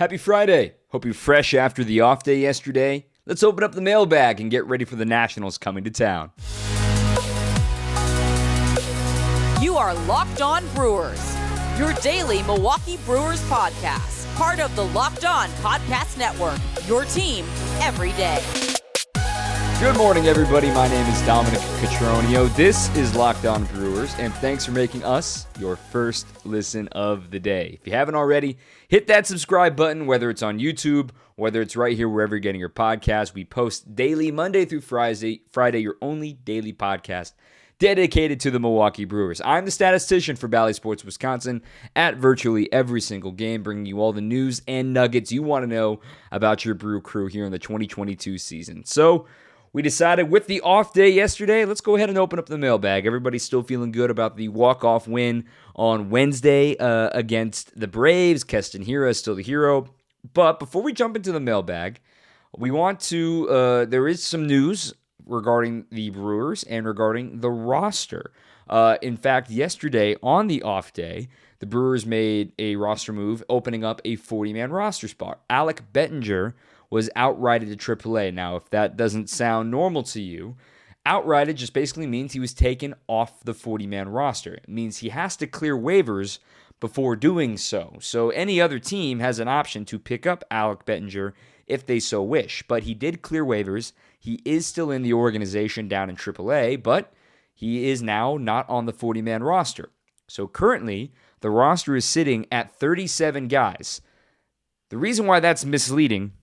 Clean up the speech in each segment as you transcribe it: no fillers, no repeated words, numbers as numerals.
Happy Friday. Hope you're fresh after the off day yesterday. Let's open up the mailbag and get ready for the Nationals coming to town. You are Locked On Brewers, your daily Milwaukee Brewers podcast. Part of the Locked On Podcast Network, your team every day. Good morning, everybody. My name is Dominic Cotroneo. This is Locked On Brewers, and thanks for making us your first listen of the day. If you haven't already, hit that subscribe button, whether it's on YouTube, whether it's right here wherever you're getting your podcast. We post daily, Monday through Friday, your only daily podcast dedicated to the Milwaukee Brewers. I'm the statistician for Bally Sports Wisconsin at virtually every single game, bringing you all the news and nuggets you want to know about your Brew Crew here in the 2022 season. So, we decided with the off day yesterday, let's go ahead and open up the mailbag. Everybody's still feeling good about the walk-off win on Wednesday against the Braves. Keston Hiura is still the hero. But before we jump into the mailbag, we want to, there is some news regarding the Brewers and regarding the roster. In fact, yesterday on the off day, the Brewers made a roster move, opening up a 40-man roster spot. Alec Bettinger was outrighted to AAA. Now, if that doesn't sound normal to you, outrighted just basically means he was taken off the 40-man roster. It means he has to clear waivers before doing so. So any other team has an option to pick up Alec Bettinger if they so wish. But he did clear waivers. He is still in the organization down in AAA, but he is now not on the 40-man roster. So currently, the roster is sitting at 37 guys. The reason why that's misleading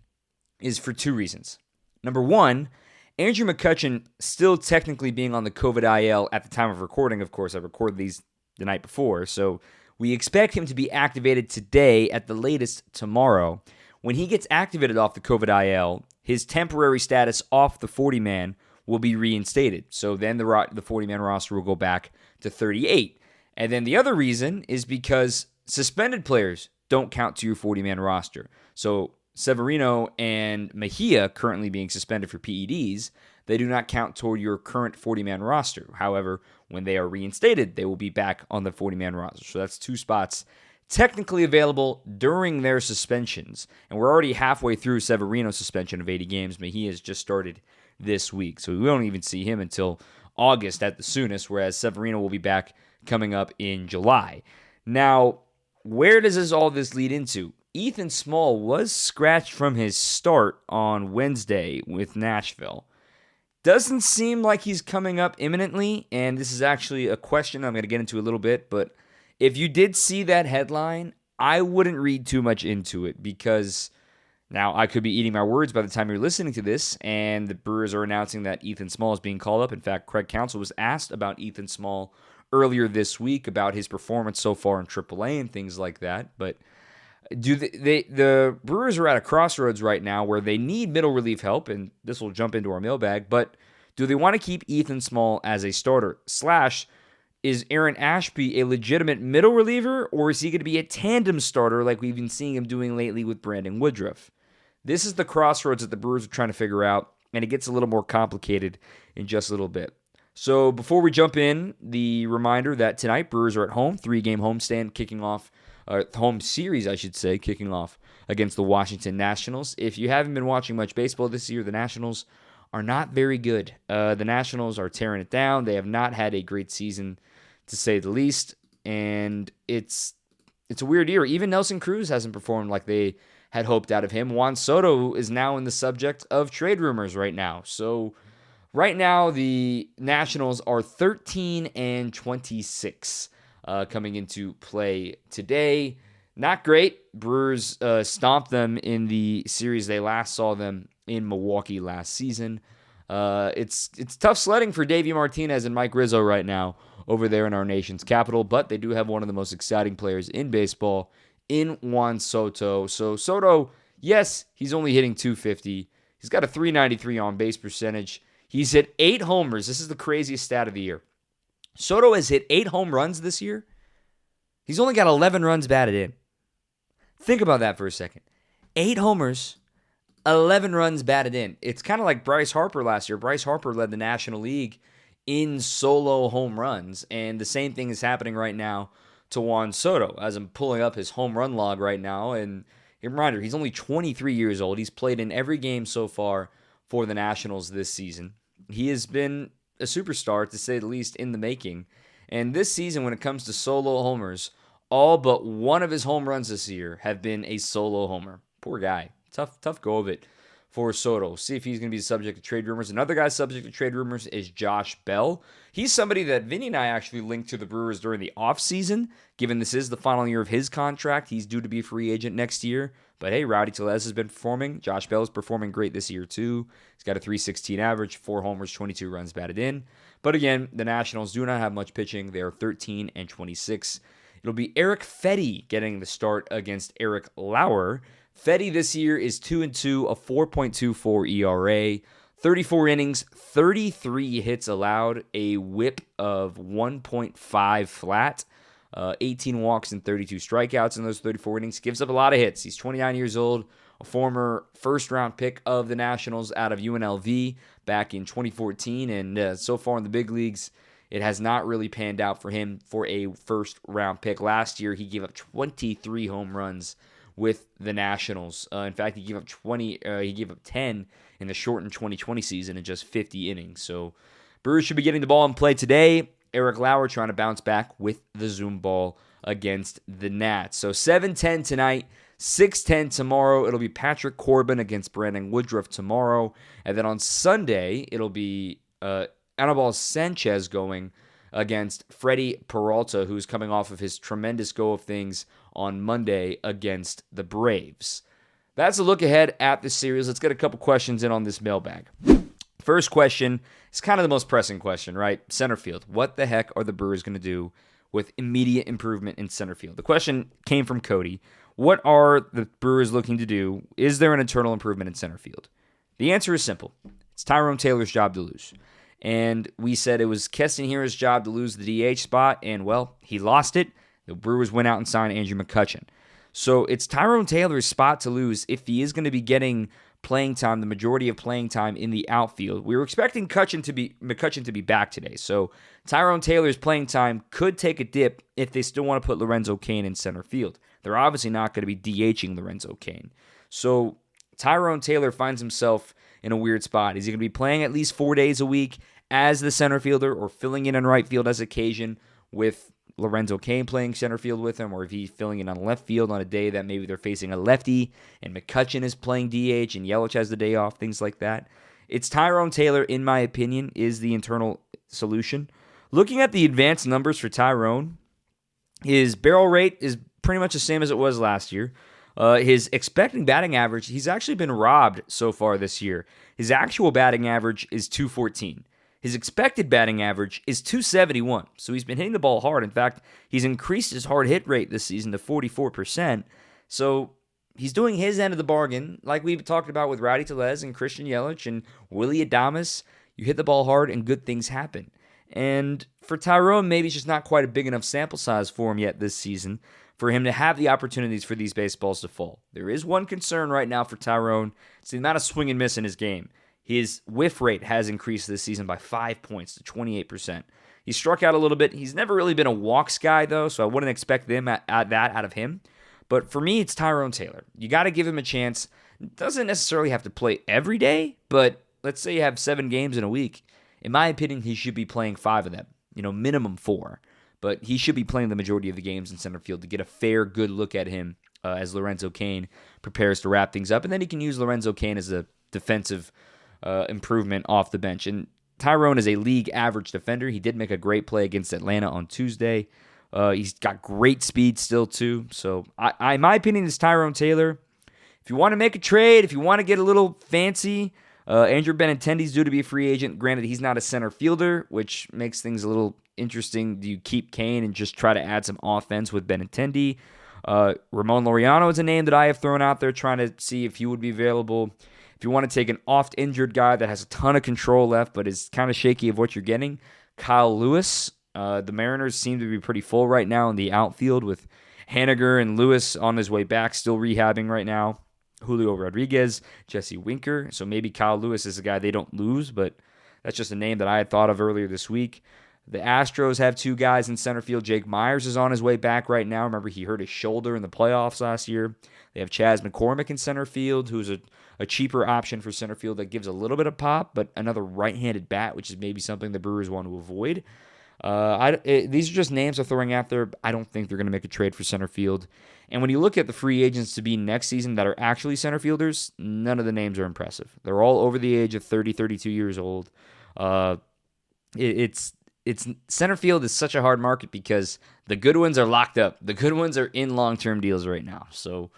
is for two reasons. Number one, Andrew McCutchen still technically being on the COVID IL at the time of recording. Of course, I recorded these the night before, so we expect him to be activated today, at the latest tomorrow. When he gets activated off the COVID IL, his temporary status off the 40-man will be reinstated. So then the 40-man roster will go back to 38. And then the other reason is because suspended players don't count to your 40-man roster. So Severino and Mejia currently being suspended for PEDs, they do not count toward your current 40-man roster. However, when they are reinstated, they will be back on the 40-man roster. So that's two spots technically available during their suspensions. And we're already halfway through Severino's suspension of 80 games. Mejia has just started this week. So we won't even see him until August at the soonest, whereas Severino will be back coming up in July. Now, where does all this lead into? Ethan Small was scratched from his start on Wednesday with Nashville. Doesn't seem like he's coming up imminently, and this is actually a question I'm going to get into a little bit, but if you did see that headline, I wouldn't read too much into it, because now I could be eating my words by the time you're listening to this, and the Brewers are announcing that Ethan Small is being called up. In fact, Craig Counsell was asked about Ethan Small earlier this week about his performance so far in AAA and things like that, but the Brewers are at a crossroads right now where they need middle relief help, and this will jump into our mailbag, but do they want to keep Ethan Small as a starter? / is Aaron Ashby a legitimate middle reliever, or is he going to be a tandem starter like we've been seeing him doing lately with Brandon Woodruff? This is the crossroads that the Brewers are trying to figure out, and it gets a little more complicated in just a little bit. So before we jump in, the reminder that tonight Brewers are at home, 3-game homestand kicking off, home series, I should say, kicking off against the Washington Nationals. If you haven't been watching much baseball this year, the Nationals are not very good. The Nationals are tearing it down. They have not had a great season, to say the least, and it's a weird year. Even Nelson Cruz hasn't performed like they had hoped out of him. Juan Soto is now in the subject of trade rumors right now. So right now, the Nationals are 13-26. Coming into play today. Not great. Brewers stomped them in the series they last saw them in Milwaukee last season. It's tough sledding for Davey Martinez and Mike Rizzo right now over there in our nation's capital, but they do have one of the most exciting players in baseball in Juan Soto. So Soto, yes, he's only hitting .250. He's got a .393 on-base percentage. He's hit 8 homers. This is the craziest stat of the year. Soto has hit 8 home runs this year. He's only got 11 runs batted in. Think about that for a second. 8 homers, 11 runs batted in. It's kind of like Bryce Harper last year. Bryce Harper led the National League in solo home runs, and the same thing is happening right now to Juan Soto. As I'm pulling up his home run log right now, and A reminder, he's only 23 years old. He's played in every game so far for the Nationals this season. He has been a superstar, to say the least, in the making. And this season, when it comes to solo homers, all but one of his home runs this year have been a solo homer. Poor guy. Tough go of it for Soto. See if he's going to be subject to trade rumors. Another guy subject to trade rumors is Josh Bell. He's somebody that Vinny and I actually linked to the Brewers during the offseason. Given this is the final year of his contract, he's due to be a free agent next year. But hey, Rowdy Tellez has been performing. Josh Bell is performing great this year too. He's got a .316 average, 4 homers, 22 runs batted in. But again, the Nationals do not have much pitching. They are 13-26. It'll be Eric Fedde getting the start against Eric Lauer. Fedde this year is 2-2, a 4.24 ERA, 34 innings, 33 hits allowed, a whip of 1.5 flat, 18 walks and 32 strikeouts in those 34 innings. Gives up a lot of hits. He's 29 years old, a former first-round pick of the Nationals out of UNLV back in 2014, and so far in the big leagues, it has not really panned out for him for a first-round pick. Last year, he gave up 23 home runs with the Nationals. In fact, he gave up 10 in the shortened 2020 season in just 50 innings. So Brewers should be getting the ball in play today. Eric Lauer trying to bounce back with the Zoom ball against the Nats. So 7:10 tonight, 6:10 tomorrow. It'll be Patrick Corbin against Brandon Woodruff tomorrow. And then on Sunday, it'll be Anibal Sanchez going against Freddie Peralta, who's coming off of his tremendous go of things on Monday against the Braves. That's a look ahead at the series. Let's get a couple questions in on this mailbag. First question is kind of the most pressing question, right? Center field. What the heck are the Brewers going to do with immediate improvement in center field? The question came from Cody. What are the Brewers looking to do? Is there an internal improvement in center field? The answer is simple. It's Tyrone Taylor's job to lose. And we said it was Keston Hiura's job to lose the DH spot, and, well, he lost it. The Brewers went out and signed Andrew McCutchen. So it's Tyrone Taylor's spot to lose if he is going to be getting playing time, the majority of playing time in the outfield. We were expecting McCutchen to be back today. So Tyrone Taylor's playing time could take a dip if they still want to put Lorenzo Cain in center field. They're obviously not going to be DHing Lorenzo Cain. So Tyrone Taylor finds himself in a weird spot. Is he going to be playing at least 4 days a week as the center fielder or filling in right field as occasion with Lorenzo Cain playing center field with him, or if he's filling in on left field on a day that maybe they're facing a lefty and McCutchen is playing DH and Yelich has the day off, things like that. It's Tyrone Taylor, in my opinion, is the internal solution. Looking at the advanced numbers for Tyrone, his barrel rate is pretty much the same as it was last year. His expected batting average, he's actually been robbed so far this year. His actual batting average is .214. His expected batting average is .271, so he's been hitting the ball hard. In fact, he's increased his hard hit rate this season to 44%, so he's doing his end of the bargain, like we've talked about with Rowdy Tellez and Christian Yelich and Willy Adames. You hit the ball hard and good things happen. And for Tyrone, maybe it's just not quite a big enough sample size for him yet this season for him to have the opportunities for these baseballs to fall. There is one concern right now for Tyrone. It's the amount of swing and miss in his game. His whiff rate has increased this season by 5 points to 28%. He struck out a little bit. He's never really been a walks guy, though, so I wouldn't expect them at that out of him. But for me, it's Tyrone Taylor. You got to give him a chance. Doesn't necessarily have to play every day, but let's say you have 7 games in a week. In my opinion, he should be playing 5 of them, minimum 4. But he should be playing the majority of the games in center field to get a fair, good look at him as Lorenzo Cain prepares to wrap things up. And then he can use Lorenzo Cain as a defensive improvement off the bench. And Tyrone is a league average defender. He did make a great play against Atlanta on Tuesday. He's got great speed still, too. So, in my opinion, it's Tyrone Taylor. If you want to make a trade, if you want to get a little fancy, Andrew Benintendi's due to be a free agent. Granted, he's not a center fielder, which makes things a little interesting. Do you keep Cain and just try to add some offense with Benintendi? Ramon Laureano is a name that I have thrown out there trying to see if he would be available. If you want to take an oft-injured guy that has a ton of control left but is kind of shaky of what you're getting, Kyle Lewis. The Mariners seem to be pretty full right now in the outfield with Haniger and Lewis on his way back, still rehabbing right now. Julio Rodriguez, Jesse Winker. So maybe Kyle Lewis is a guy they don't lose, but that's just a name that I had thought of earlier this week. The Astros have 2 guys in center field. Jake Myers is on his way back right now. Remember, he hurt his shoulder in the playoffs last year. They have Chas McCormick in center field, who's a cheaper option for center field that gives a little bit of pop, but another right-handed bat, which is maybe something the Brewers want to avoid. These are just names they're throwing out there. I don't think they're going to make a trade for center field. And when you look at the free agents to be next season that are actually center fielders, none of the names are impressive. They're all over the age of 30, 32 years old. It's center field is such a hard market because the good ones are locked up. The good ones are in long-term deals right now. So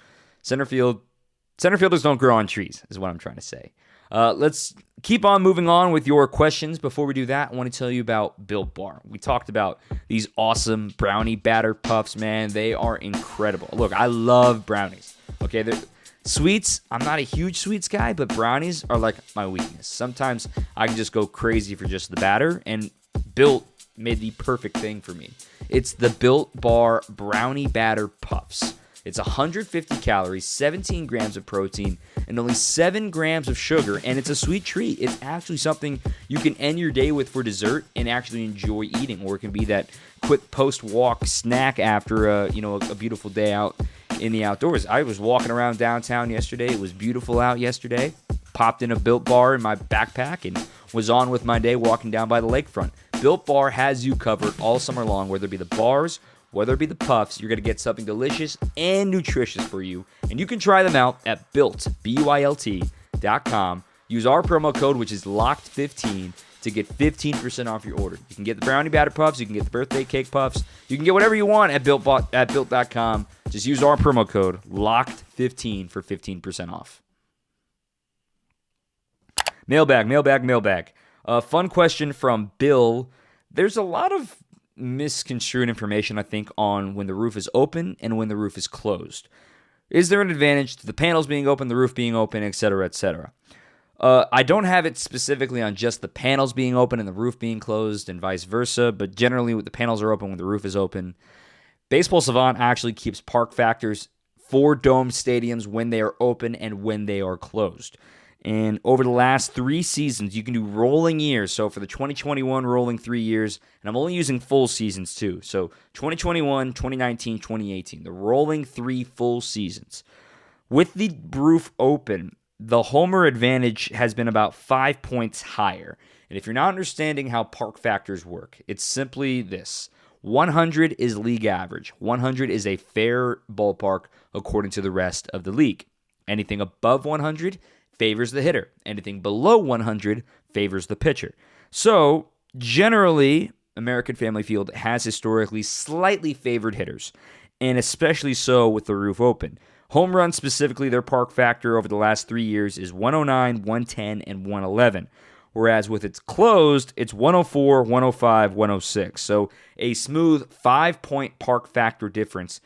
center fielders don't grow on trees is what I'm trying to say. Let's keep on moving on with your questions. Before we do that, I want to tell you about Built Bar. We talked about these awesome brownie batter puffs, man. They are incredible. Look, I love brownies. Okay, sweets, I'm not a huge sweets guy, but brownies are like my weakness. Sometimes I can just go crazy for just the batter, and Built made the perfect thing for me. It's the Built Bar Brownie Batter Puffs. It's 150 calories, 17 grams of protein, and only 7 grams of sugar, and it's a sweet treat. It's actually something you can end your day with for dessert and actually enjoy eating, or it can be that quick post-walk snack after a beautiful day out in the outdoors. I was walking around downtown yesterday. It was beautiful out yesterday. Popped in a Built Bar in my backpack and was on with my day walking down by the lakefront. Built Bar has you covered all summer long, whether it be the bars, whether it be the puffs. You're going to get something delicious and nutritious for you. And you can try them out at BuiltBylt.com. Use our promo code, which is LOCKED15, to get 15% off your order. You can get the brownie batter puffs. You can get the birthday cake puffs. You can get whatever you want at Built.com. Just use our promo code LOCKED15 for 15% off. Mailbag. Fun question from Bill. There's a lot of misconstrued information, I think, on when the roof is open and when the roof is closed. Is there an advantage to the panels being open, the roof being open, etc., etc.? I don't have it specifically on just the panels being open and the roof being closed and vice versa, but generally the panels are open when the roof is open. Baseball Savant actually keeps park factors for dome stadiums when they are open and when they are closed. And over the last 3 seasons, you can do rolling years. So for the 2021 rolling 3 years, and I'm only using full seasons too. So 2021, 2019, 2018, the rolling 3 full seasons. With the roof open, the homer advantage has been about 5 points higher. And if you're not understanding how park factors work, it's simply this. 100 is league average. 100 is a fair ballpark according to the rest of the league. Anything above 100 favors the hitter. Anything below 100 favors the pitcher. So, generally, American Family Field has historically slightly favored hitters, and especially so with the roof open. Home runs specifically, their park factor over the last 3 years is 109, 110, and 111. Whereas with its closed, it's 104, 105, 106. So a smooth 5-point park factor difference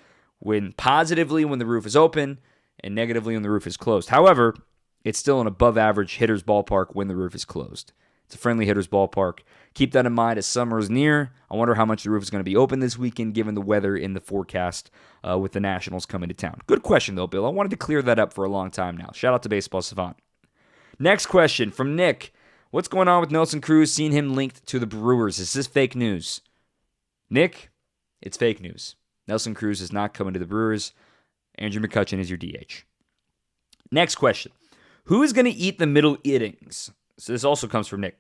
positively when the roof is open and negatively when the roof is closed. However, it's still an above-average hitter's ballpark when the roof is closed. It's a friendly hitter's ballpark. Keep that in mind as summer is near. I wonder how much the roof is going to be open this weekend given the weather in the forecast with the Nationals coming to town. Good question, though, Bill. I wanted to clear that up for a long time now. Shout out to Baseball Savant. Next question from Nick. What's going on with Nelson Cruz? Seen him linked to the Brewers. Is this fake news? Nick, it's fake news. Nelson Cruz is not coming to the Brewers. Andrew McCutchen is your DH. Next question. Who is going to eat the middle innings? So this also comes from Nick.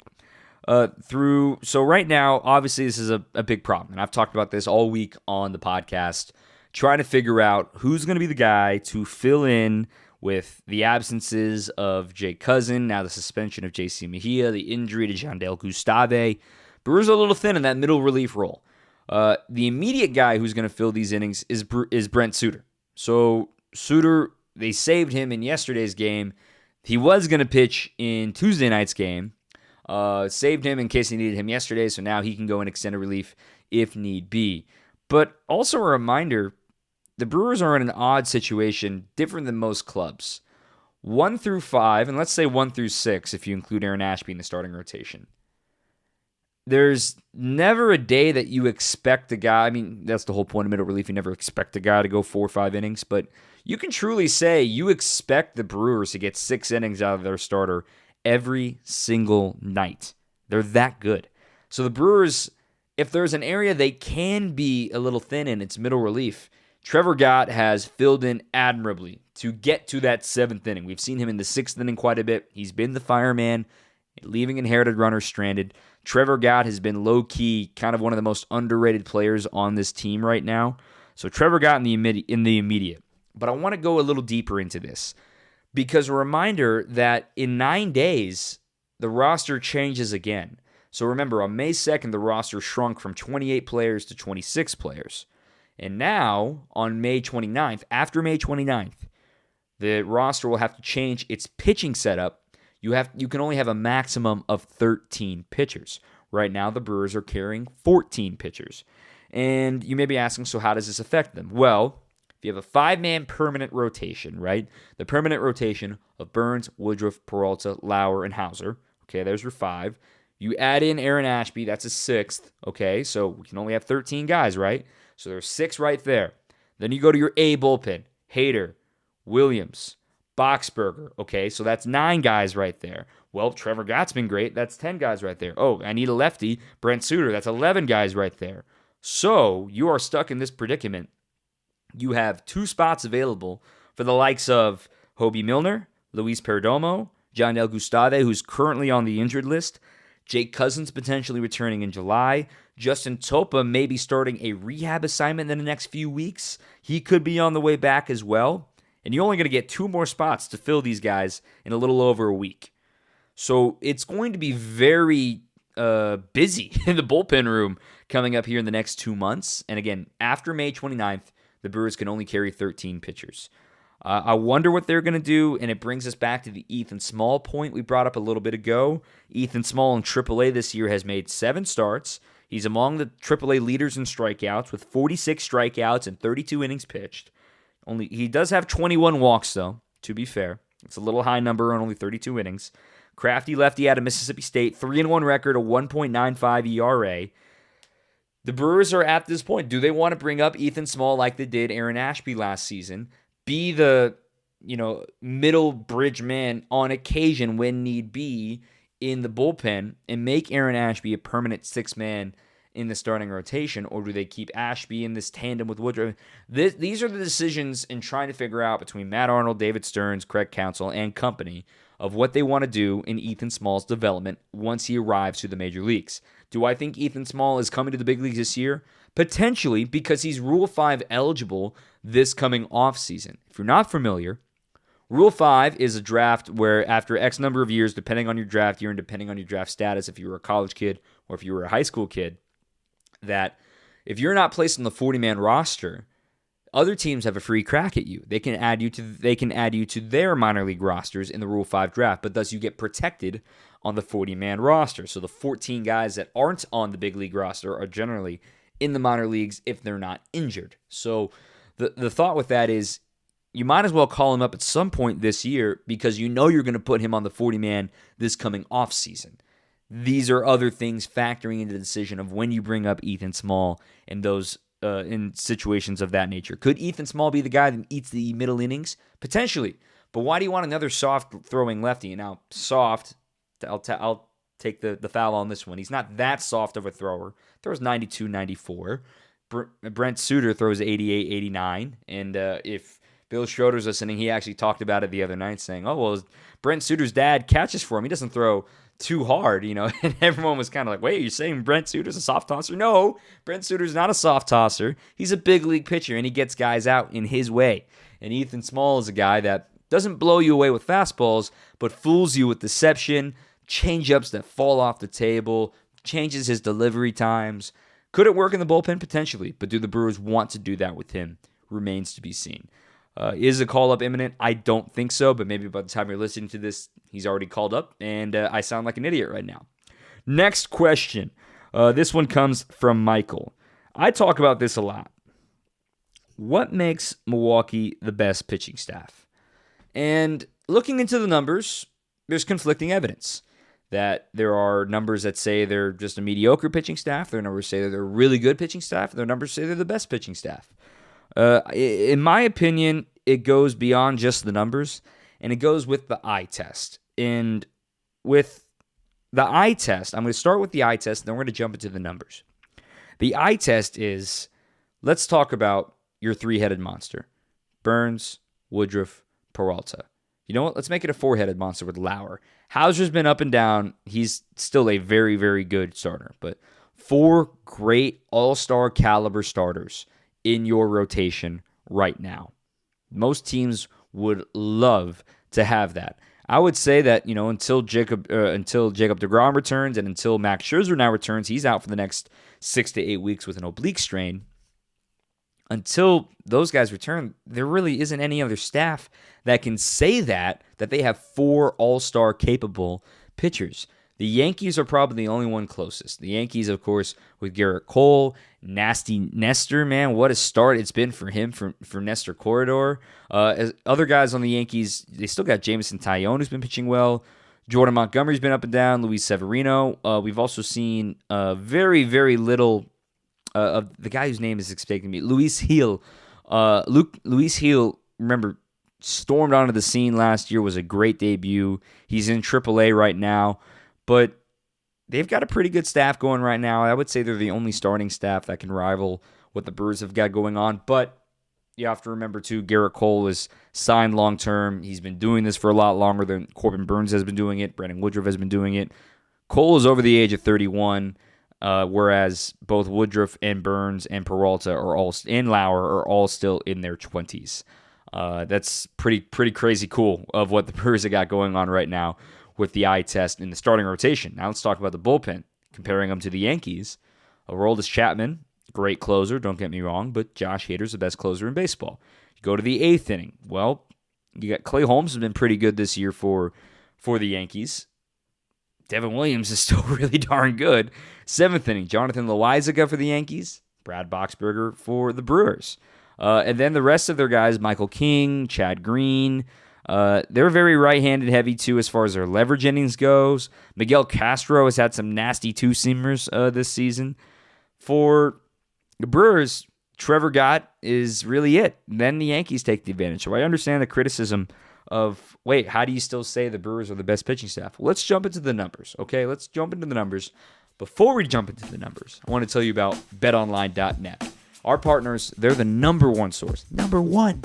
So right now, obviously, this is a big problem. And I've talked about this all week on the podcast, trying to figure out who's going to be the guy to fill in with the absences of Jay Cousin, now the suspension of JC Mejia, the injury to Jandel Gustave. Brewers are a little thin in that middle relief role. The immediate guy who's going to fill these innings is Brent Suter. So Suter, they saved him in yesterday's game. He was going to pitch in Tuesday night's game. Saved him in case he needed him yesterday, so now he can go in extended relief if need be. But also a reminder, the Brewers are in an odd situation, different than most clubs. 1 through 5, and let's say 1 through 6 if you include Aaron Ashby in the starting rotation. There's never a day that you expect a guy, I mean, that's the whole point of middle relief, you never expect a guy to go 4 or 5 innings, but you can truly say you expect the Brewers to get 6 innings out of their starter every single night. They're that good. So the Brewers, if there's an area they can be a little thin in, it's middle relief. Trevor Gott has filled in admirably to get to that 7th inning. We've seen him in the 6th inning quite a bit. He's been the fireman, leaving inherited runners stranded. Trevor Gott has been low-key kind of one of the most underrated players on this team right now. So Trevor Gott in the immediate. But I want to go a little deeper into this because a reminder that in 9 days, the roster changes again. So remember, on May 2nd, the roster shrunk from 28 players to 26 players. And now, on May 29th, after May 29th, the roster will have to change its pitching setup. You can only have a maximum of 13 pitchers. Right now, the Brewers are carrying 14 pitchers. And you may be asking, so how does this affect them? Well, if you have a 5-man permanent rotation, right? The permanent rotation of Burns, Woodruff, Peralta, Lauer, and Hauser. Okay, there's your 5. You add in Aaron Ashby, that's a 6th. Okay, so we can only have 13 guys, right? So there's 6 right there. Then you go to your A bullpen. Hader, Williams, Boxberger. Okay, so that's 9 guys right there. Well, Trevor Gott's been great. That's 10 guys right there. Oh, I need a lefty. Brent Suter. That's 11 guys right there. So you are stuck in this predicament. You have 2 spots available for the likes of Hobie Milner, Luis Perdomo, Jandel Gustave, who's currently on the injured list, Jake Cousins potentially returning in July. Justin Topa may be starting a rehab assignment in the next few weeks. He could be on the way back as well. And you're only going to get 2 more spots to fill these guys in a little over a week. So it's going to be very busy in the bullpen room coming up here in the next 2 months. And again, after May 29th, the Brewers can only carry 13 pitchers. I wonder what they're going to do, and it brings us back to the Ethan Small point we brought up a little bit ago. Ethan Small in AAA this year has made 7 starts. He's among the AAA leaders in strikeouts with 46 strikeouts and 32 innings pitched. He does have 21 walks, though, to be fair. It's a little high number on only 32 innings. Crafty lefty out of Mississippi State, 3-1 record, a 1.95 ERA. The Brewers are at this point. Do they want to bring up Ethan Small like they did Aaron Ashby last season? Be the, middle bridge man on occasion when need be in the bullpen and make Aaron Ashby a permanent 6-man in the starting rotation, or do they keep Ashby in this tandem with Woodruff? These are the decisions in trying to figure out between Matt Arnold, David Stearns, Craig Counsell, and company of what they want to do in Ethan Small's development once he arrives to the major leagues. Do I think Ethan Small is coming to the big leagues this year? Potentially, because he's Rule 5 eligible this coming offseason. If you're not familiar, Rule 5 is a draft where after X number of years, depending on your draft year and depending on your draft status, if you were a college kid or if you were a high school kid, that if you're not placed on the 40-man roster, other teams have a free crack at you. They can add you to their minor league rosters in the Rule 5 draft, but thus you get protected on the 40-man roster. So the 14 guys that aren't on the big league roster are generally in the minor leagues if they're not injured. So the thought with that is you might as well call him up at some point this year because you know you're going to put him on the 40-man this coming offseason. These are other things factoring into the decision of when you bring up Ethan Small and those in situations of that nature. Could Ethan Small be the guy that eats the middle innings? Potentially. But why do you want another soft-throwing lefty? Now, soft, I'll take the foul on this one. He's not that soft of a thrower. Throws 92, 94. Brent Suter throws 88, 89. And if Bill Schroeder's listening, he actually talked about it the other night saying, Brent Suter's dad catches for him. He doesn't throw too hard, and everyone was kind of like, wait, you're saying Brent Suter's a soft tosser? No, Brent Suter's not a soft tosser. He's a big league pitcher, and he gets guys out in his way. And Ethan Small is a guy that doesn't blow you away with fastballs, but fools you with deception, changeups that fall off the table, changes his delivery times. Could it work in the bullpen? Potentially, but do the Brewers want to do that with him? Remains to be seen. Is a call-up imminent? I don't think so, but maybe by the time you're listening to this, he's already called up, and I sound like an idiot right now. Next question. This one comes from Michael. I talk about this a lot. What makes Milwaukee the best pitching staff? And looking into the numbers, there's conflicting evidence that there are numbers that say they're just a mediocre pitching staff. There are numbers that say they're a really good pitching staff. There are numbers that say they're the best pitching staff. In my opinion, it goes beyond just the numbers, and it goes with the eye test. And with the eye test, I'm going to start with the eye test, and then we're going to jump into the numbers. The eye test is, let's talk about your three-headed monster. Burns, Woodruff, Peralta. You know what? Let's make it a four-headed monster with Lauer. Hauser's been up and down. He's still a very, very good starter. But 4 great all-star caliber starters in your rotation right now. Most teams would love to have that. I would say that, until Jacob deGrom returns and until Max Scherzer now returns, he's out for the next 6 to 8 weeks with an oblique strain. Until those guys return, there really isn't any other staff that can say that they have 4 all-star capable pitchers. The Yankees are probably the only one closest. The Yankees, of course, with Garrett Cole, nasty Nestor, man, what a start it's been for him, for Nestor Corredor. As other guys on the Yankees, they still got Jameson Taillon, who's been pitching well. Jordan Montgomery's been up and down. Luis Severino. We've also seen very, very little of the guy whose name is escaping me, Luis Gil. Luis Gil, remember, stormed onto the scene last year, was a great debut. He's in AAA right now. But they've got a pretty good staff going right now. I would say they're the only starting staff that can rival what the Brewers have got going on. But you have to remember, too, Garrett Cole is signed long-term. He's been doing this for a lot longer than Corbin Burns has been doing it. Brandon Woodruff has been doing it. Cole is over the age of 31, whereas both Woodruff and Burns and Peralta and Lauer are all still in their 20s. That's pretty crazy cool of what the Brewers have got going on right now with the eye test in the starting rotation. Now let's talk about the bullpen, comparing them to the Yankees. Aroldis Chapman, great closer, don't get me wrong, but Josh Hader's the best closer in baseball. You go to the 8th inning. Well, you got Clay Holmes has been pretty good this year for the Yankees. Devin Williams is still really darn good. 7th inning, Jonathan Loáisiga for the Yankees, Brad Boxberger for the Brewers. And then the rest of their guys, Michael King, Chad Green, they're very right-handed heavy, too, as far as their leverage innings goes. Miguel Castro has had some nasty two-seamers this season. For the Brewers, Trevor Gott is really it. Then the Yankees take the advantage. So I understand the criticism of, wait, how do you still say the Brewers are the best pitching staff? Well, let's jump into the numbers, okay? Let's jump into the numbers. Before we jump into the numbers, I want to tell you about BetOnline.net. Our partners, they're the number one source. Number one.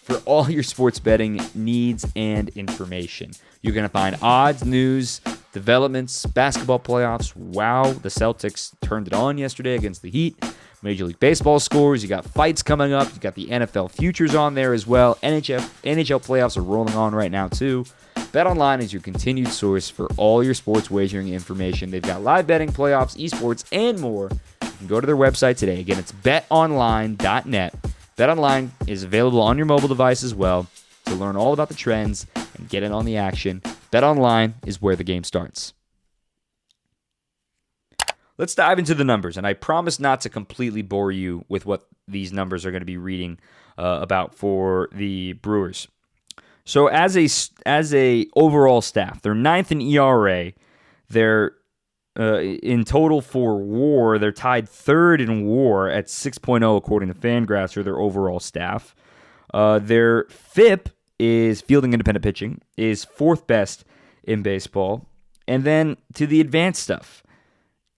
For all your sports betting needs and information. You're going to find odds, news, developments, basketball playoffs. Wow, the Celtics turned it on yesterday against the Heat. Major League Baseball scores. You got fights coming up. You got the NFL futures on there as well. NHL playoffs are rolling on right now too. BetOnline is your continued source for all your sports wagering information. They've got live betting, playoffs, esports, and more. You can go to their website today. Again, it's betonline.net. BetOnline is available on your mobile device as well to learn all about the trends and get in on the action. BetOnline is where the game starts. Let's dive into the numbers, and I promise not to completely bore you with what these numbers are going to be reading about for the Brewers. So as a overall staff, they're 9th in ERA. They're in total for WAR, they're tied 3rd in WAR at 6.0 according to Fangraphs, or their overall staff. Their FIP is fielding independent pitching, is 4th best in baseball. And then to the advanced stuff,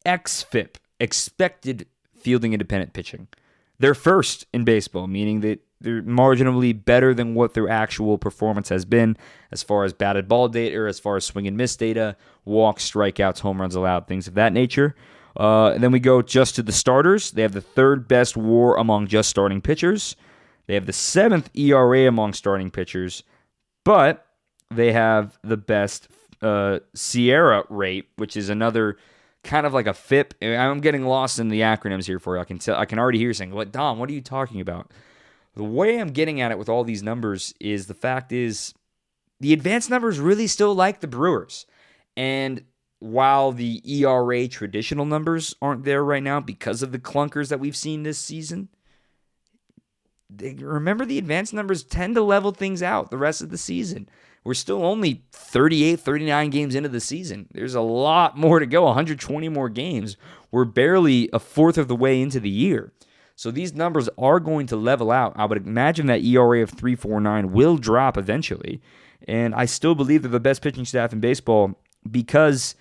XFIP, expected fielding independent pitching. They're 1st in baseball, meaning that they're marginally better than what their actual performance has been as far as batted ball data, or as far as swing and miss data, walks, strikeouts, home runs allowed, things of that nature. And then we go just to the starters. They have the 3rd best WAR among just starting pitchers. They have the 7th ERA among starting pitchers, but they have the best Sierra rate, which is another kind of like a FIP. I'm getting lost in the acronyms here for you. I can already hear you saying, "What, Dom? What are you talking about?" The way I'm getting at it with all these numbers is the fact is the advanced numbers really still like the Brewers. And while the ERA traditional numbers aren't there right now because of the clunkers that we've seen this season, remember the advanced numbers tend to level things out the rest of the season. We're still only 38, 39 games into the season. There's a lot more to go, 120 more games. We're barely a fourth of the way into the year. So these numbers are going to level out. I would imagine that ERA of 3.49 will drop eventually. And I still believe they're the best pitching staff in baseball because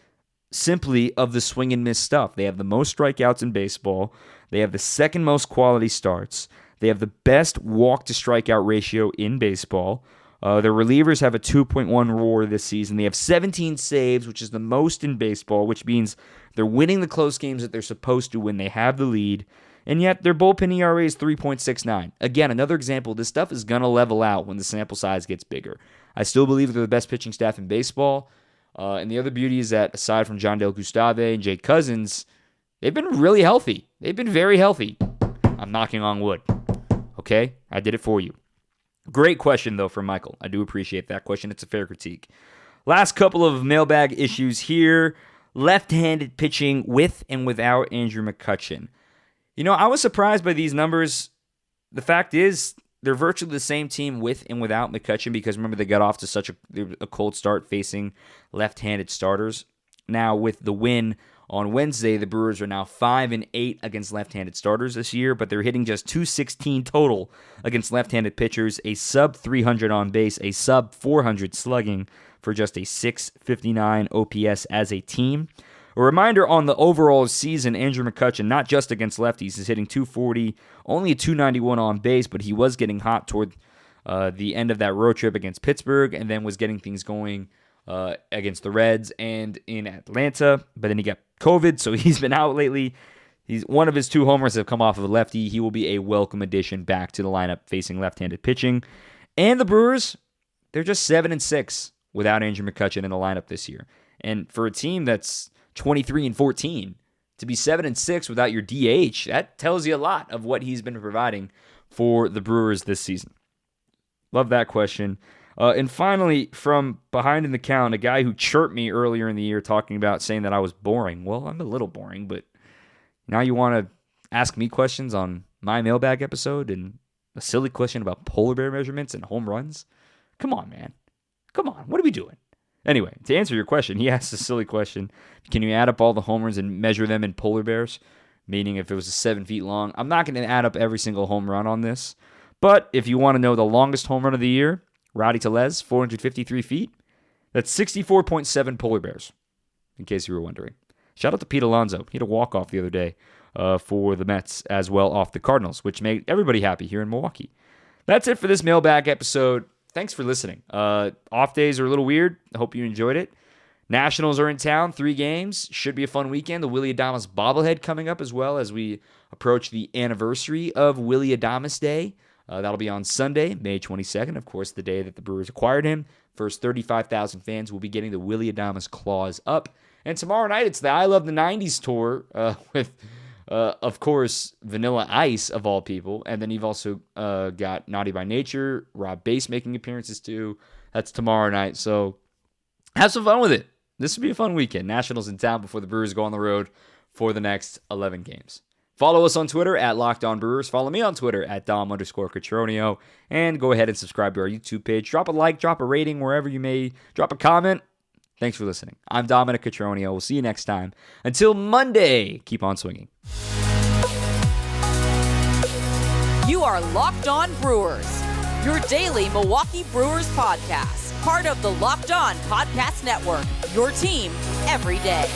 simply of the swing and miss stuff. They have the most strikeouts in baseball. They have the second most quality starts. They have the best walk to strikeout ratio in baseball. Their relievers have a 2.1 WAR this season. They have 17 saves, which is the most in baseball, which means they're winning the close games that they're supposed to when they have the lead. And yet their bullpen ERA is 3.69. Again, another example, this stuff is going to level out when the sample size gets bigger. I still believe they're the best pitching staff in baseball. And the other beauty is that aside from Jandel Gustave and Jake Cousins, they've been really healthy. They've been very healthy. I'm knocking on wood. Okay? I did it for you. Great question, though, from Michael. I do appreciate that question. It's a fair critique. Last couple of mailbag issues here. Left-handed pitching with and without Andrew McCutchen. You know, I was surprised by these numbers. The fact is, they're virtually the same team with and without McCutchen because, remember, they got off to such a cold start facing left-handed starters. Now, with the win on Wednesday, the Brewers are now 5-8 against left-handed starters this year, but they're hitting just .216 total against left-handed pitchers, a sub-300 on base, a sub-400 slugging for just a .659 OPS as a team. A reminder on the overall season, Andrew McCutchen, not just against lefties, is hitting .240, only a .291 on base, but he was getting hot toward the end of that road trip against Pittsburgh and then was getting things going against the Reds and in Atlanta, but then he got COVID, so he's been out lately. One of his 2 homers have come off of a lefty. He will be a welcome addition back to the lineup facing left-handed pitching. And the Brewers, they're just 7-6 without Andrew McCutchen in the lineup this year. And for a team that's 23-14, to be 7-6 without your DH, that tells you a lot of what he's been providing for the Brewers this season. Love that question. And finally, from behind in the count, a guy who chirped me earlier in the year talking about saying that I was boring. Well, I'm a little boring, but now you want to ask me questions on my mailbag episode and a silly question about polar bear measurements and home runs? Come on, man. Come on. What are we doing? Anyway, to answer your question, he asked a silly question. Can you add up all the home runs and measure them in polar bears? Meaning if it was 7 feet long. I'm not going to add up every single home run on this. But if you want to know the longest home run of the year, Rowdy Tellez, 453 feet. That's 64.7 polar bears, in case you were wondering. Shout out to Pete Alonso. He had a walk-off the other day for the Mets as well off the Cardinals, which made everybody happy here in Milwaukee. That's it for this mailbag episode. Thanks for listening. Off days are a little weird. I hope you enjoyed it. Nationals are in town, 3 games. Should be a fun weekend. The Willy Adames bobblehead coming up as well as we approach the anniversary of Willy Adames Day. That'll be on Sunday, May 22nd, of course, the day that the Brewers acquired him. First 35,000 fans will be getting the Willy Adames claws up. And tomorrow night, it's the I Love the 90s tour with, of course, Vanilla Ice, of all people. And then you've also got Naughty by Nature, Rob Bass making appearances too. That's tomorrow night. So have some fun with it. This will be a fun weekend. Nationals in town before the Brewers go on the road for the next 11 games. Follow us on Twitter at Locked On Brewers. Follow me on Twitter at Dom_Catronio. And go ahead and subscribe to our YouTube page. Drop a like, drop a rating wherever you may. Drop a comment. Thanks for listening. I'm Dominic Catronio. We'll see you next time. Until Monday, keep on swinging. You are Locked On Brewers, your daily Milwaukee Brewers podcast. Part of the Locked On Podcast Network, your team every day.